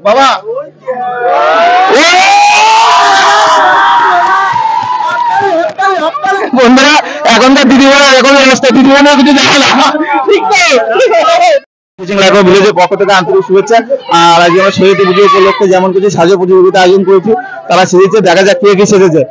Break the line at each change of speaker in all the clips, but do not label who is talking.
বাবা বন্ধুরা এখনকার দিদিমারা এখন অবস্থা দিদিমারা কিছু দেখে না ভিলেজের পক্ষ থেকে আন্তরিক শুভেচ্ছা। আর আজকে আমরা সরস্বতী পুজো উপলক্ষে যেমন কিছু সাজো প্রতিযোগিতা আয়োজন করেছি, তারা সেজেছে, দেখা যাক কে কি সেজেছে।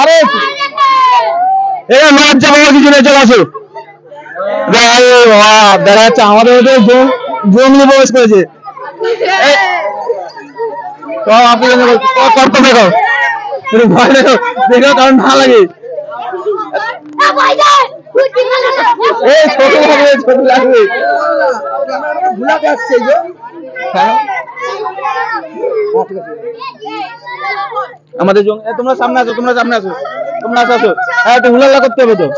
আরে এরা লজ্জা বাবা কিছু নেই, চলে আসো। দেখা যাচ্ছে আমাদের মধ্যে জঙ্গলি প্রবেশ করেছে। আপনি করতে দেখো ভয় দেখো দেখো, কারণ ভালো লাগে। ছোট লাগবে আমাদের তোমরা সামনে আসো, তোমরা সামনে আসো, তোমরা আসো। হ্যাঁ, একটু হুলাল্লা করতে হবে তো।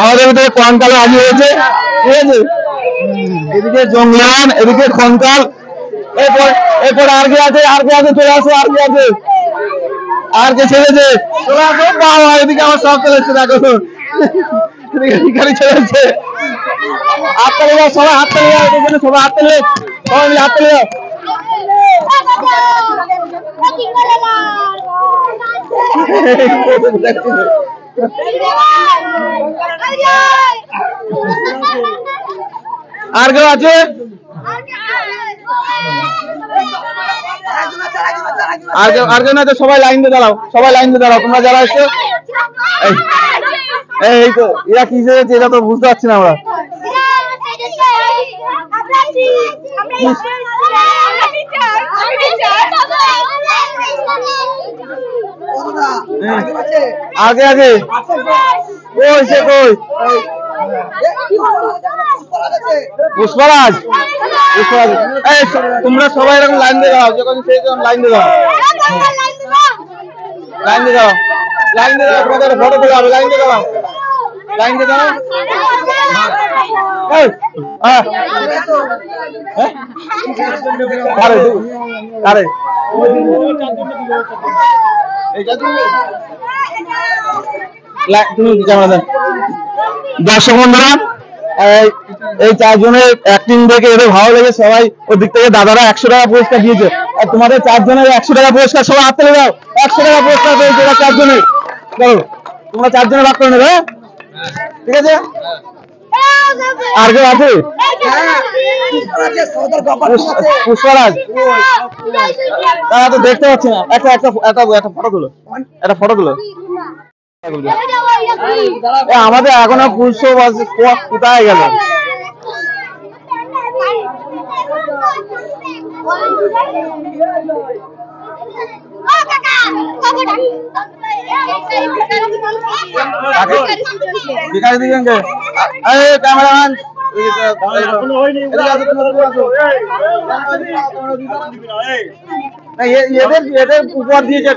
আমাদের ভিতরে কঙ্কাল হাজির হয়েছে, ঠিক আছে। এদিকে জঙ্গলান, এদিকে কঙ্কাল, এরপর আর কে আছে, আর কে আছে, চলে আসো। আর কে আছে, আর কে ছেড়েছে, চলে আসো। বাবা এদিকে আমার সব চলে এসছে, দেখো গাড়ি চলে এসছে। হাত তালে যাও সবাই, হাত তালে যাও, সবাই হাত তালে, সবাই মিলে হাত তালে যাও। আর কেউ আছে? আর কেউ না? সবাই লাইন দিয়ে দাঁড়াও, সবাই লাইন দিয়ে দাঁড়াও। তোমরা যারা এসছো, এই তো এরা কি সেজেছে এটা তো বুঝতে পারছি না আমরা। আগে আগে কই সে কই? পুষ্পরাজ, পুষ্পরাজ। এই তোমরা সবাই এরকম লাইন দিয়ে দাও, যখন সেই লাইন দিয়ে দাও, লাইন দিয়ে দাও, লাইন দিয়ে দাও। তোমাদের ফটো তুলে হবে, লাইন দিয়ে দাও, লাইন দিয়ে দাও। দর্শক বন্ধুরা, এই চারজনের অ্যাক্টিং দেখে এদের ভালো লেগে সবাই ওর দিক থেকে দাদারা 100 টাকা পুরস্কার দিয়েছে। আর তোমাদের চারজনের 100 টাকা পুরস্কার, সবাই হাত তুলে দাও। 100 টাকা পুরস্কার পেয়েছে এরা চারজনের। চলো তোমরা চারজনে ভাগ করে নেবে, ঠিক আছে। আর কেউ আছে? পুষ্পরাজ, তারা তো দেখতে পাচ্ছি না। একটা ফটো তুলো, একটা ফটো তুলো। আমাদের এখনো পুষ্প কোথায় গেল? ক্যামেরাম্যান এদের উপহার দিয়েছে,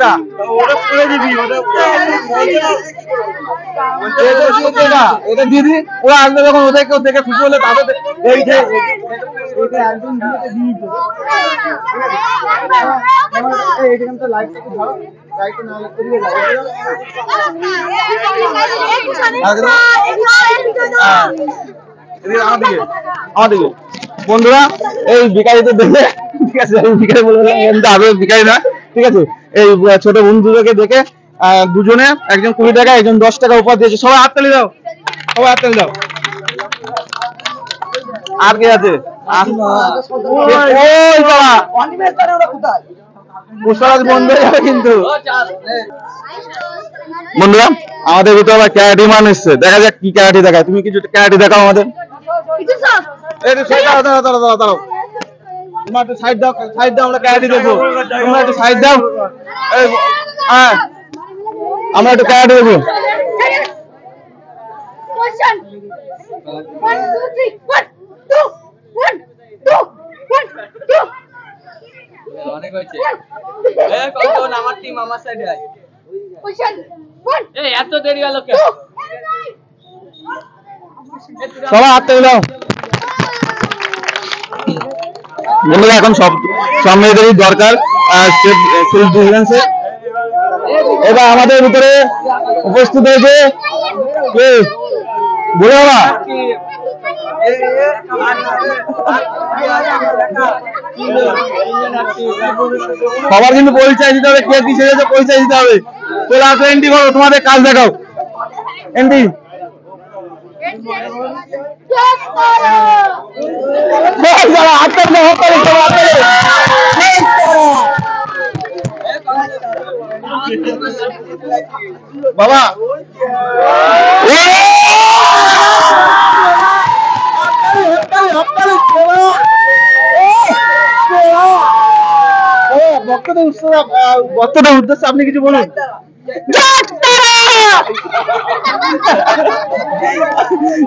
এটা দিদি ওরা আসবে যখন, ওদেরকে দেখে খুশি হলে তাদের আমাদেরকে বন্ধুরা এই বিকারিতে দেখে, ঠিক আছে, বিকারি বলে বিকারি না, ঠিক আছে। এই ছোট বন্ধুদেরকে দেখে দুজনে, একজন 20 টাকা, একজন 10 টাকা উপহার দিয়েছে। সবাই হাত তালি দাও, সবাই হাত তালি দাও। আর কে আছে? পুষ্পরাজ বন্ধ হয়ে যাবে কিন্তু। বন্ধুরা আমাদের ভিতরে আবার ক্যারাটি মান এসছে, দেখা যাক কি ক্যারাটি দেখায়। তুমি কিছু ক্যারাটি দেখাও আমাদের। দাঁড়াও, তোমরা একটু সাইড দাও, সাইড দাও, আমরা ক্যারাটি দেখবো। তোমরা একটু সাইড দাও, হ্যাঁ আমরা একটু ক্যারাটি দেখবো।
অনেক হয়েছে। কখন আমার টিম আমার সাইডে আয়। এই এত দেরি হলো কেন?
সবাই হাত তুলে দাও। বন্ধুরা এখন সব মেয়েদেরই দরকার সেলফ ডিফেন্সে। এবার আমাদের ভিতরে উপস্থিত হয়েছে কে বলে বাবা সবার কিন্তু পরিচয় দিতে হবে, কে কি সেজেছে পরিচয় দিতে হবে। চলে আসো এন্ট্রি করো, তোমাদের কাজ দেখাও। এন্ট্রি বাবা বক্তব্যের উদ্দেশ্যে আপনি কিছু বলুন।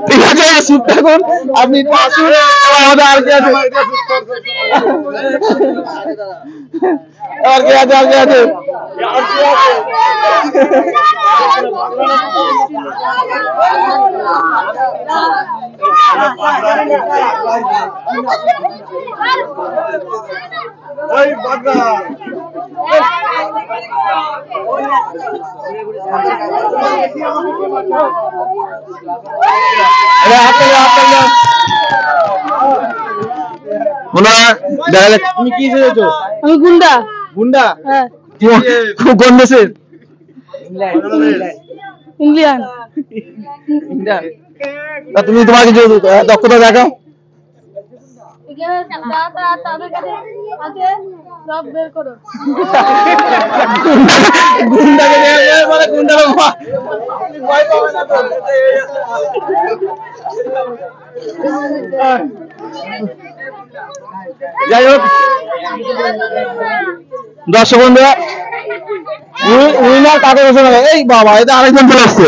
ঠিক আছে, চুপ থাকুন আপনি, আসুন আমাদের আর কে আছে, আর কে আছে, আর কে আছে। তুমি কি চেয়েছো?
আমি গুন্ডা।
গুন্ডা?
হ্যাঁ।
কোন দেশের?
ইংল্যান্ড।
তুমি তোমার কিছু দক্ষতা দেখাও।
তাদের কাছে আগে সব বের করো।
গুন্ডাকে বলে গুন্ডা ভয় পাবে না তো। যাই হোক দর্শক বন্ধুরা, উইনার কাকে বসে নেবে? এই বাবা, এটা আরেকজন চলে আসছে।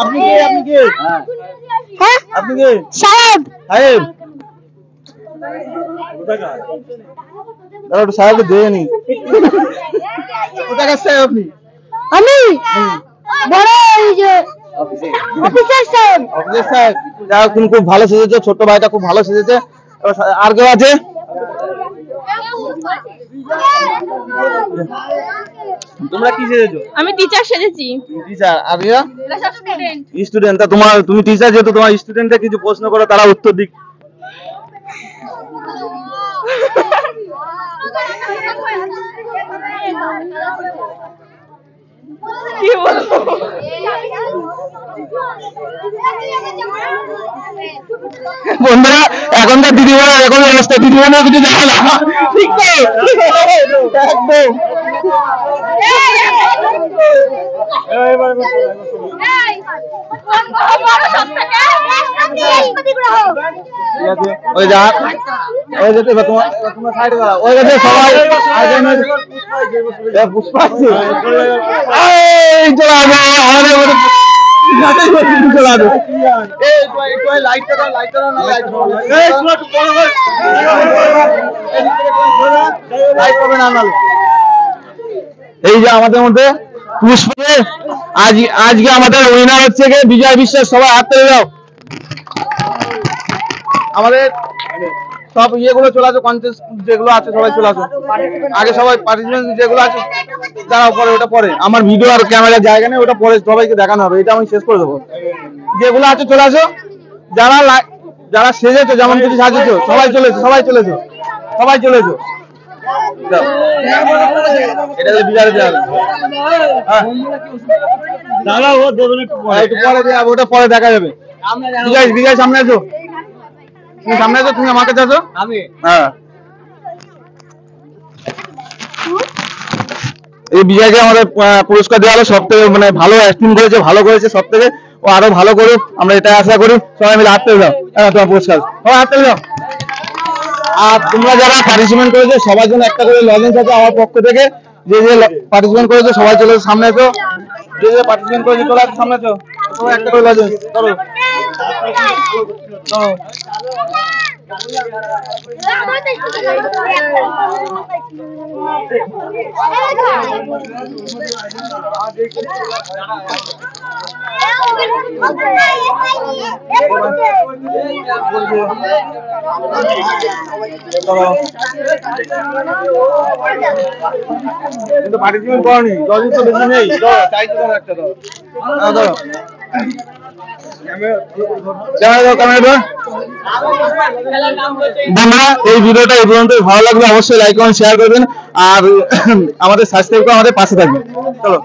আপনি কে? আপনি কে? আপনি কে?
সাহেব।
সাহেব একটু সাহেবকে দিয়ে নি। কোথায় কাছে আপনি?
আমি বড় এই যে অফিসার সাহেব।
অফিসার সাহেব, যাও তুমি খুব ভালো সেজেছো, ছোট ভাইটা খুব ভালো সেজেছে। আর কেউ আছে? তোমরা কি সেজেছো?
আমি টিচার সেজেছি।
টিচার। আর এরা
সব স্টুডেন্ট।
স্টুডেন্ট। তা তুমি টিচার, যেহেতু তোমার স্টুডেন্টদের কিছু প্রশ্ন করো, তারা উত্তর দিক।
কি বলবো?
বন্ধুরা, এখনকার দিদিমণি এখন অবস্থা, দিদিমণি কিছু দেখে না, ঠিক তো? একদম। ওই যা ওই যেতে তোমার সাইডে দাঁড়াও, ওই যেতে সবাই পুষ্পা আছে। এই চলে আসো আমাদের চলে আসো। লাইটটা দাও, লাইটটা দাও না, লাইট পাবে না। এই যে আমাদের মধ্যে পুষ্পে আজকে আমাদের উইনার হচ্ছে বিজয় বিশ্বাস। সবাই হাত তুলে দাও। আমাদের সব ইয়েগুলো চলে আসো, কন্টেস্ট যেগুলো আছে সবাই চলে আসো আগে। সবাই পার্টিসিপেন্ট যেগুলো আছে দাঁড়াও, পরে ওটা পরে। আমার ভিডিও আর ক্যামেরার জায়গা নেই, ওটা পরে সবাইকে দেখানো হবে। এটা আমি শেষ করে দেবো। যেগুলো আছে চলে আসো। যারা সেজেছো, যেমন কিছু সাজেছো, সবাই চলেছো, সবাই চলেছো, সবাই চলেছো। এটা বিজয় দেওয়া একটু পরে দেওয়া, ওটা পরে দেখা যাবে। বিজয় সামনে আছো, তুমি সামনে আছো, তুমি আমার কাছে আছো। হ্যাঁ, এই বিজয়কে আমাদের পুরস্কার দেওয়া হলো। সব থেকে মানে ভালো অ্যাক্টিং করেছে, ভালো করেছে সব থেকে। ও আরো ভালো করুক, আমরা এটা আশা করি। সবাই মিলে হাত তুলে দাও। তোমার পুরস্কার সবাই হাত তুলে দাও। আর তোমরা যারা পার্টিসিপেন্ট করেছো সবার জন্য একটা করে লজেন্স আছে আমার পক্ষ থেকে। যে পার্টিসিপেন্ট করেছো সবাই চলে সামনে এসো। যে পার্টিসিপেন্ট করেছো চলে আসো সামনে এসো, সবাই একটা করে লজেন্স ধরো। কিন্তু পার্টিসিপেট করনি, দলই তো বেশি নেই। চাইছো তো একটা দাও, দাও ক্যামেরা। বন্ধুরা এই ভিডিওটা এই পর্যন্ত, ভালো লাগলে অবশ্যই লাইক কমেন্ট শেয়ার করবেন আর আমাদের সাবস্ক্রাইব করে আমাদের পাশে থাকবেন। চলো।